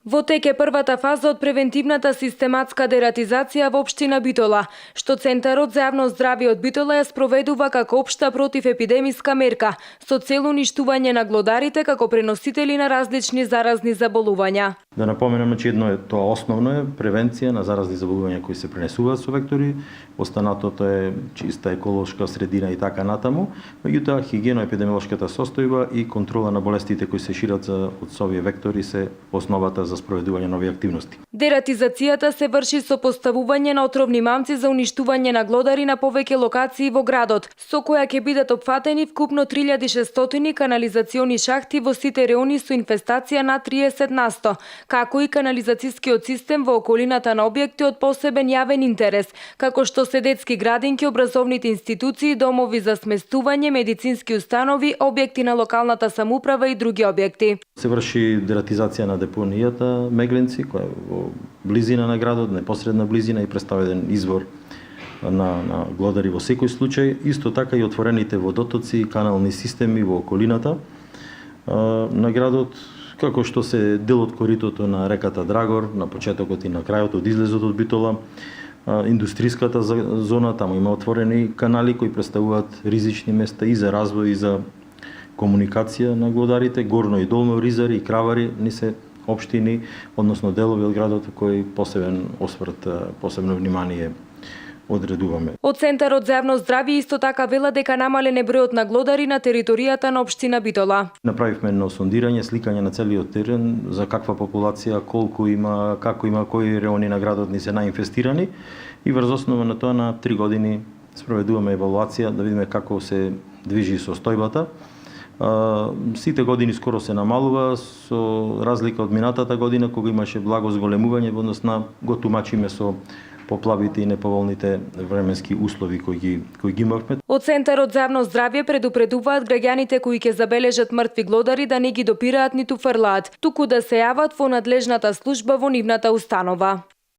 Во тек е првата фаза од превентивната систематска дератизација во општина Битола, што Центарот за јавно здравје од Битола ја спроведува како општа противепидемиска мерка, со цел уништување на глодарите како преносители на различни заразни заболувања. Да напоменеме, че едно е тоа основно е превенција на заразни заболувања кои се пренесуваат со вектори, останатото е чиста еколошка средина и така натаму, меѓутоа хигиено-епидемиолошката состојба и контрола на болестите кои се шират од овие вектори се основата за спроведување нови активности. Дератизацијата се врши со поставување на отровни мамци за уништување на глодари на повеќе локации во градот, со која ќе бидат опфатени вкупно 3600 канализациони шахти во сите реони со инфестација на 30%, како и канализацијскиот систем во околината на објекти од посебен јавен интерес, како што се детски градинки, образовните институции, домови за сместување, медицински установи, објекти на локалната самоуправа и други објекти. Се врши дератизација на депонијата Мегленци, која е во близина на градот, непосредна близина и представува еден извор на глодари во секој случај. Исто така и отворените водотоци и канални системи во околината на градот, како што се дел од коритото на реката Драгор, на почетокот и на крајот од излезот од Битола, индустријската зона, таму има отворени канали кои представуваат ризични места и за развој и за комуникација на глодарите, горно и долно ризари и кравари ни се општини, односно делови од градот кои посебен осврт, посебно внимание одредуваме. Од Центарот за јавно здравје исто така вела дека намален е бројот на глодари на територијата на општина Битола. Направивме едно сондирање, сликање на целиот терен за каква популација, колку има, како има, кои реони на градот ни се наинфестирани и врз основа на тоа на 3 години спроведуваме евалуација да видиме како се движи состојбата. Сите години скоро се намалува, со разлика од минатата година кога имаше благо зголемување во однос на го тумачиме со поплавите и неповолните временски услови кои ги имавме. Од Центарот за јавно здравје предупредуваат граѓаните кои ќе забележат мртви глодари да не ги допираат ниту фрлаат, туку да се јават во надлежната служба во нивната установа.